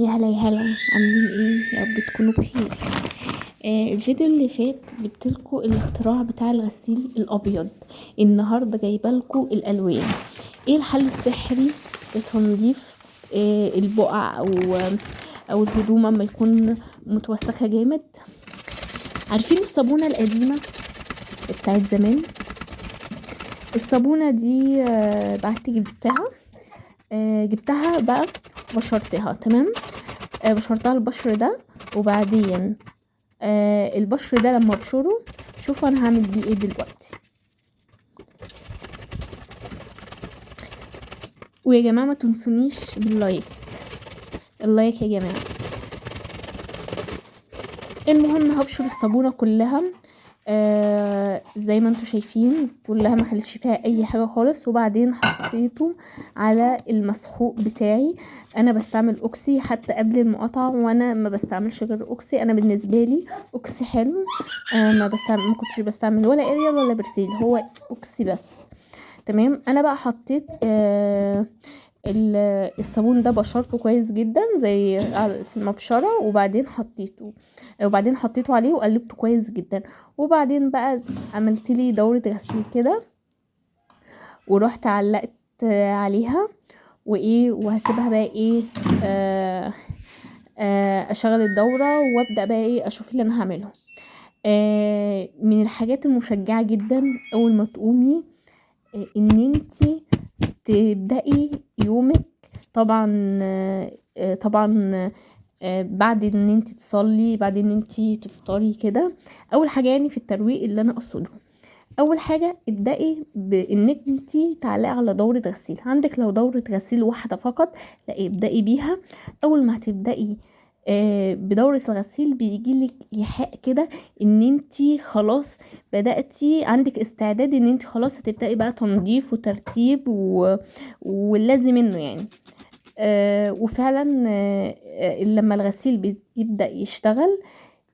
يا هلا يا هلا، عاملين ايه؟ يا رب تكونوا بخير. الفيديو اللي فات جبتلكوا الاختراع بتاع الغسيل الابيض. النهارده جايبالكوا الالوان. ايه الحل السحري لتنظيف البقع او الهدوم اما يكون متوسخه جامد. عارفين الصابونه القديمه بتاعت زمان؟ الصابونه دي بعت جبتها بقى، بشرتها تمام. بشرتها البشر ده، وبعدين البشر ده لما ابشره شوفوا انا هعمل بيه ايه دلوقتي. ويا جماعه ما تنسونيش باللايك، اللايك يا جماعه. المهم هبشر الصابونه كلها زي ما انتوا شايفين كلها، ما خليش فيها اي حاجه خالص. وبعدين حطيته على المسحوق بتاعي. انا بستعمل اوكسي حتى قبل المقاطعه، وانا ما بستعملش غير اوكسي. انا بالنسبه لي اوكسي حلو. ما كنتش بستعمل ولا اريال ولا برسيل، هو اوكسي بس. تمام. انا بقى حطيت الصابون ده بشرته كويس جدا زي في المبشره، وبعدين حطيته عليه وقلبته كويس جدا. وبعدين بقى عملت لي دوره غسيل كده، ورحت علقت عليها وهسيبها بقى اشغل الدوره، وابدا بقى اشوف اللي انا هعمله. من الحاجات المشجعه جدا اول ما تقومي ان انتي تبدأي يومك. طبعا بعد ان انتي تصلي، بعد ان انتي تفطري كده. اول حاجة يعني في الترويق اللي انا اقصده، اول حاجة ابدأي بانك انتي تعلقي على دورة غسيل. عندك لو دورة غسيل واحدة فقط، لا ابدأي بيها. اول ما هتبدأي بدورة الغسيل بيجيلك ايحاء كده ان انتي خلاص بدأتي، عندك استعداد ان انتي خلاص هتبدأي بقى تنظيف وترتيب واللازم منه يعني. وفعلا لما الغسيل بيبدأ يشتغل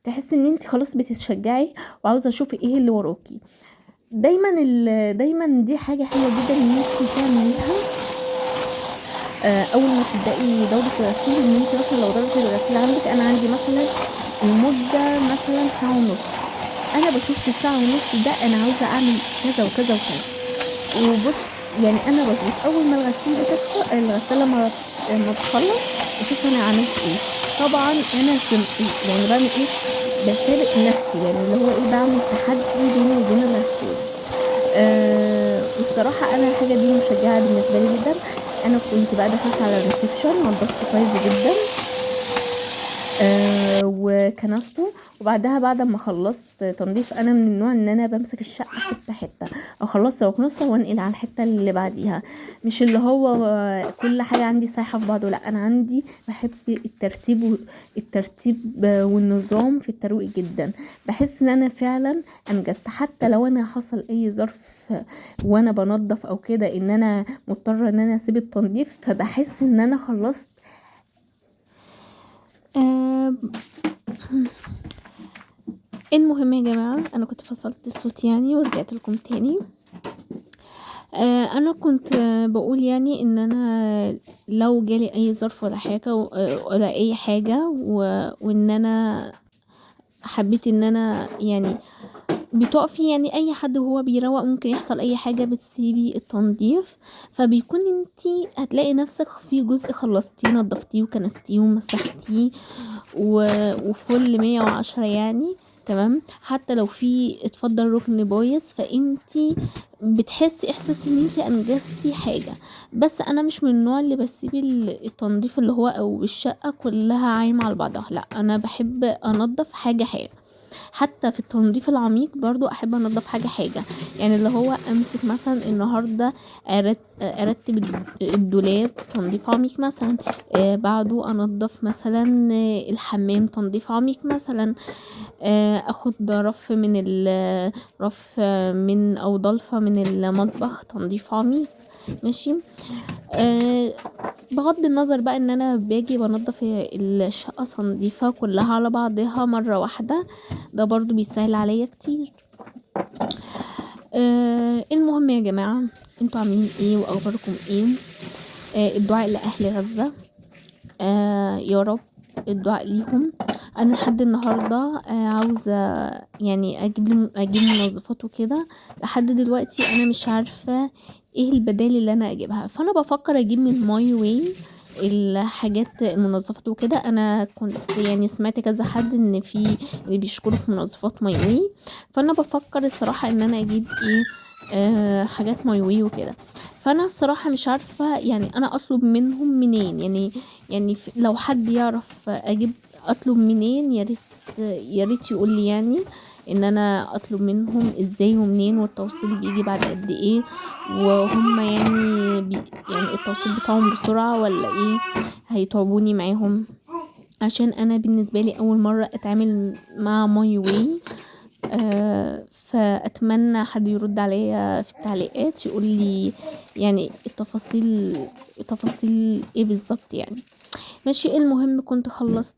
تحس ان انتي خلاص بتتشجعي وعاوزة اشوف ايه اللي وراكي. دايما دي حاجة حلوة جدا ان انتي تعمليها اول ما تبدأي دورة الغسيل. ان انتي مثلا لو دورة الغسيل انا عندي مثلا المدة مثلا ساعة ونص، انا بشوف في الساعة ونص ده انا عاوزة اعمل كذا وكذا وكذا. وبص يعني انا بظبط اول ما الغسالة ما تخلص اشوف انا عملت ايه. طبعا انا يعني بعمل ايه، بسابق نفسي، يعني اللي هو بعمل تحدي بيني وبين الغسالة. والصراحة انا الحاجة دي مشجعة بالنسبة لي جدا. انا كنت بقى دخلت على الريسبشن نضفته كويس جدا وكنسته. وبعدها بعد ما خلصت تنظيف، انا من النوع ان انا بمسك الشقه حته حته، اخلص واكنسها وانقل على الحته اللي بعديها. مش اللي هو كل حاجه عندي سايحه في بعضه، لا انا عندي بحب الترتيب والنظام في الترويق جدا. بحس ان انا فعلا انجزت، حتى لو انا حصل اي ظرف وانا بنظف او كده ان انا مضطره ان انا اسيب التنظيف، فبحس ان انا خلصت. المهم يا جماعة، انا كنت فصلت الصوت يعني ورجعت لكم تاني. انا كنت بقول يعني ان انا لو جالي اي ظرف ولا حاجة ولا اي حاجة وان انا حبيت ان انا يعني بتقفي، يعني اي حد وهو بيروق ممكن يحصل اي حاجة بتسيبي التنظيف، فبيكون انتي هتلاقي نفسك في جزء خلصتيه نظفتيه وكنستيه ومسحتيه وفل 110 يعني. تمام. حتى لو في اتفضل ركن بايظ فانتي بتحسي احساس ان انتي انجزتي حاجة. بس انا مش من النوع اللي بسيب التنظيف اللي هو او الشقة كلها عايمة على بعضها، لا انا بحب انظف حاجة حاجة. حتى في التنظيف العميق برضو احب انضف حاجة حاجة. يعني اللي هو امسك مثلا النهاردة ارتب الدولاب تنظيف عميق مثلا، بعده انضف مثلا الحمام تنظيف عميق مثلا، اخد رف من او ضلفة من المطبخ تنظيف عميق. ماشي. بغض النظر بقى ان انا باجي بنضف الشقة تنظيفها كلها على بعضها مرة واحدة، ده برضو بيسهل عليا كتير. المهم يا جماعة، انتوا عاملين ايه واخباركم ايه؟ الدعاء لاهل غزة. يا رب الدعاء ليهم. انا لحد النهارده عاوزه يعني اجيب منظفات وكده. لحد دلوقتي انا مش عارفه ايه البدائل اللي انا اجيبها، فانا بفكر اجيب من ماي واي الحاجات المنظفات وكده. انا كنت يعني سمعت كذا حد ان في اللي بيشكروا في منظفات ماي واي، فانا بفكر الصراحه ان انا اجيب ايه حاجات ماي واي وكده. فانا الصراحه مش عارفه يعني انا اطلب منهم منين، يعني لو حد يعرف اطلب منين يا ريت يقول لي، يعني ان انا اطلب منهم ازاي ومنين، والتوصيل بيجي بعد قد ايه، وهم يعني التوصيل بتاعهم بسرعة ولا ايه، هيتعبوني معاهم. عشان انا بالنسبة لي اول مرة اتعامل مع ماي واي. فاتمنى حد يرد عليا في التعليقات يقول لي يعني التفاصيل ايه بالظبط يعني. ماشي، المهم كنت خلصت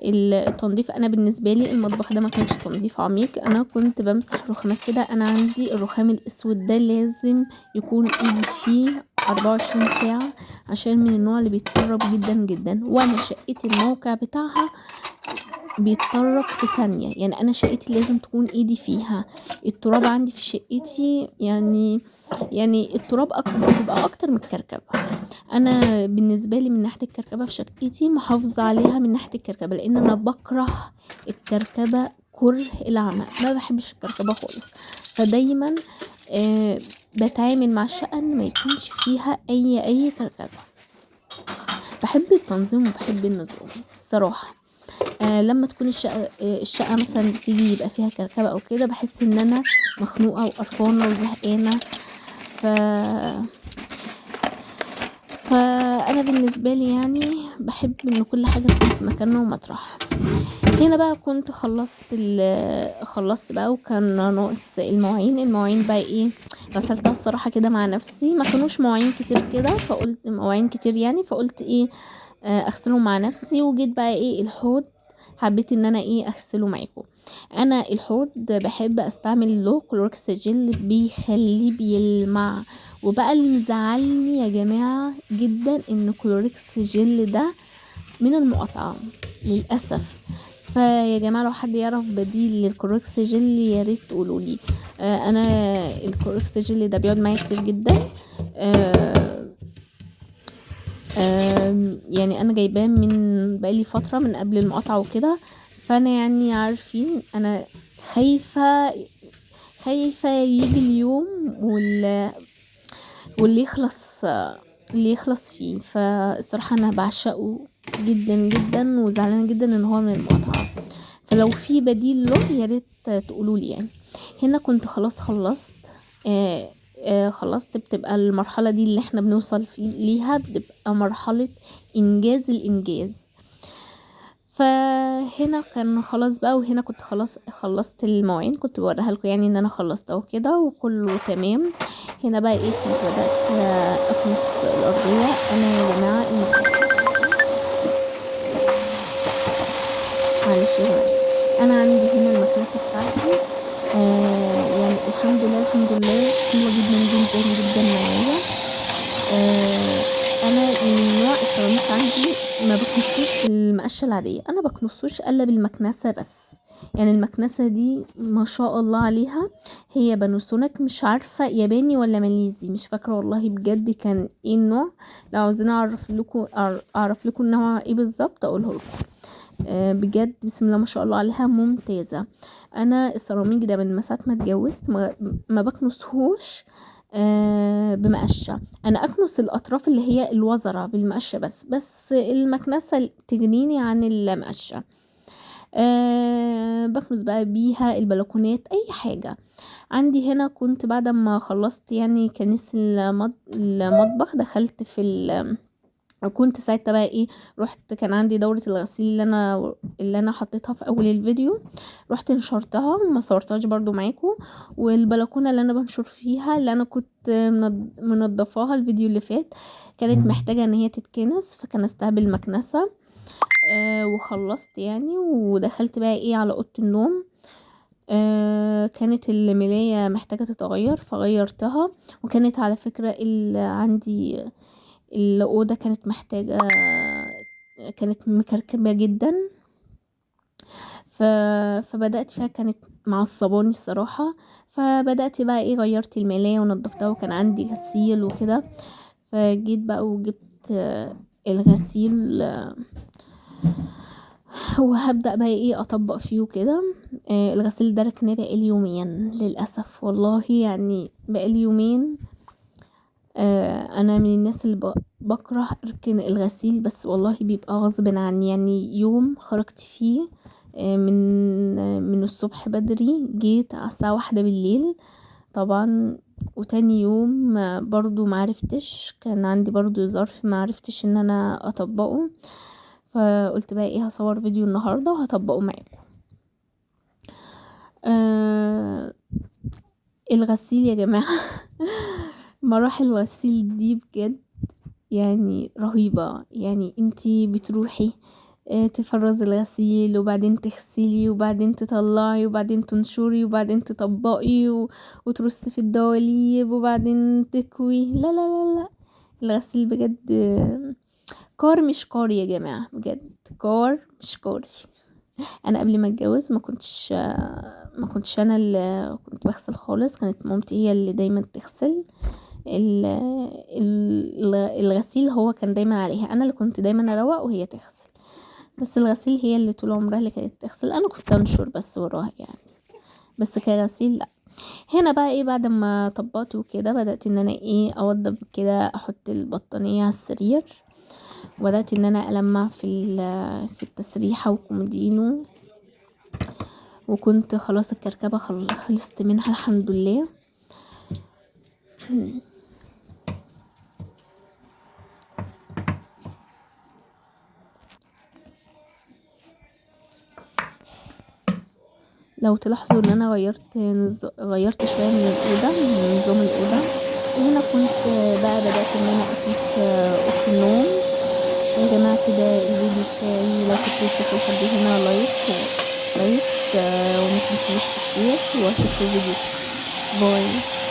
التنظيف. انا بالنسبه لي المطبخ ده ما كانش تنظيف عميق، انا كنت بمسح رخامات كده. انا عندي الرخام الاسود ده لازم يكون ايدي فيه 24 ساعه، عشان من النوع اللي بيتطرب جدا جدا، وانا شقتي الموقع بتاعها بيتطرب في ثانيه. يعني انا شقتي لازم تكون ايدي فيها. التراب عندي في شقتي يعني التراب بيبقى اكتر من الكركبه. انا بالنسبه لي من ناحيه الكركبه في شقتي محافظه عليها من ناحيه الكركبه، لان انا بكره الكركبه كره العمى، ما بحبش الكركبه خالص. فدايما بتعامل مع الشقه ان ما يكونش فيها اي كركبه. بحب التنظيم وبحب النظام الصراحه. لما تكون الشقه مثلا بتيجي يبقى فيها كركبه او كده، بحس ان انا مخنوقه وقرفانه وزهقانه. ف فانا بالنسبه لي يعني بحب ان كل حاجه تكون في مكانها ومطرحها. هنا بقى كنت خلصت بقى، وكان ناقص المواعين بقى ايه، غسلتها الصراحه كده مع نفسي. ما كانوش مواعين كتير كده، فقلت مواعين كتير يعني، فقلت ايه اغسلهم مع نفسي. وجيت بقى ايه الحوض، حبيت ان انا ايه اغسله معاكم. انا الحوض بحب استعمل له كلوركس جل، بيخليه بيلمع. وبقى اللي مزعلني يا جماعه جدا ان كلوركس جل ده من المقاطعه للاسف. فيا جماعه لو حد يعرف بديل للكلوركس جل يا ريت تقولوا لي. انا الكلوركس جل ده بيقعد معايا كتير جدا. يعني انا جايباه من بقالي فتره من قبل المقاطعه وكده. فانا يعني عارفين انا خايفه يجي اليوم واللي يخلص فيه. فالصراحه انا بعشقه جدا جدا، وزعلانه جدا ان هو من المقاطعه. فلو في بديل له يا ريت تقولوا لي يعني. هنا كنت خلاص خلصت. خلصت. بتبقى المرحلة دي اللي احنا بنوصل ليها بتبقى مرحلة الإنجاز. فهنا كان خلاص بقى، وهنا كنت خلاص خلصت المواعين، كنت بوريها لكم يعني ان انا خلصت وكده وكله تمام. هنا بقى ايه كنت بدأت اكنس الأرضية. انا يا جماعة معلش يا جماعة، انا عندي هنا المكنسة بتاعتي يعني الحمد لله حلوة جدا جدا جدا معايا. انا من نوع السيراميك عندي ما بكنسوش بالمقشه العاديه، انا بكنسوش الا بالمكنسه بس. يعني المكنسه دي ما شاء الله عليها، هي باناسونيك، مش عارفه ياباني ولا ماليزي، مش فاكره والله بجد كان ايه النوع. لو عاوزين اعرف لكم النوع ايه بالظبط اقوله لكم. بجد بسم الله ما شاء الله عليها ممتازه. انا السيراميك ده من ساعه ما اتجوزت ما بكنسهوش بمقشه. انا اكنس الاطراف اللي هي الوزره بالمقشه بس المكنسه تجنيني عن المقشه. بكنس بقى بيها البلكونات اي حاجه. عندي هنا كنت بعد ما خلصت يعني كنس المطبخ، دخلت في كنت ساعتها بقى ايه، رحت كان عندي دورة الغسيل اللي انا حطيتها في اول الفيديو، رحت نشرتها وما صورتهاش برضو معاكم. والبلكونة اللي انا بنشر فيها اللي انا كنت منضفاها الفيديو اللي فات كانت محتاجة ان هي تتكنس، فكنستها بالمكنسة. وخلصت يعني، ودخلت بقى ايه على اوضة النوم. كانت الملاية محتاجة تتغير فغيرتها. وكانت على فكرة اللي عندي الأوضة كانت محتاجة، كانت مكركبة جدا. فبدأت فيها، كانت معصباني الصراحة. فبدأت بقى ايه، غيرت الملاية ونضفتها، وكان عندي غسيل وكده. فجيت بقى وجبت الغسيل، وهبدأ بقى ايه اطبق فيه وكده. الغسيل ده ركناه بقالي يومين للأسف، والله يعني بقالي يومين. انا من الناس اللي بكره اركن الغسيل، بس والله بيبقى غصب عني. يعني يوم خرجت فيه من الصبح بدري، جيت على الساعة 1 بالليل طبعا. وتاني يوم برضو معرفتش، كان عندي برضو ظرف معرفتش ان انا اطبقه. فقلت بقى ايه، هصور فيديو النهاردة وهطبقه معاكم. الغسيل يا جماعة مراحل الغسيل دي بجد يعني رهيبة. يعني انتي بتروحي تفرزي الغسيل، وبعدين تغسلي، وبعدين تطلعي، وبعدين تنشري، وبعدين تطبقي وترصي في الدواليب، وبعدين تكوي. لا لا لا لا، الغسيل بجد كار مش كار يا جماعة، بجد كار مش كار. انا قبل ما اتجوز ما كنتش انا اللي كنت بغسل خالص، كانت مامتي هي اللي دايما تغسل. الغسيل هو كان دايما عليها، انا اللي كنت دايما اروق وهي تغسل. بس الغسيل هي اللي طول عمرها اللي كانت تغسل، انا كنت انشر بس وراها يعني. بس كغسيل لا. هنا بقى ايه، بعد ما طبقت وكده بدأت ان انا ايه اوضب كده، احط البطانية على السرير، وبدأت ان انا ألمع في التسريحة وكومودينو. وكنت خلاص الكركبة خلصت منها الحمد لله. لو تلاحظوا ان انا غيرت شوية من الأوضة، من نظام الأوضة. وهنا كنت بقى بدأت ان انا اكنس اوضة النوم. يا جماعة كده الفيديو بتاعي، لو كنتوا تشوفوا لحد هنا لايك وما تنسونيش في الشير، واشوفكم فيديو. باي.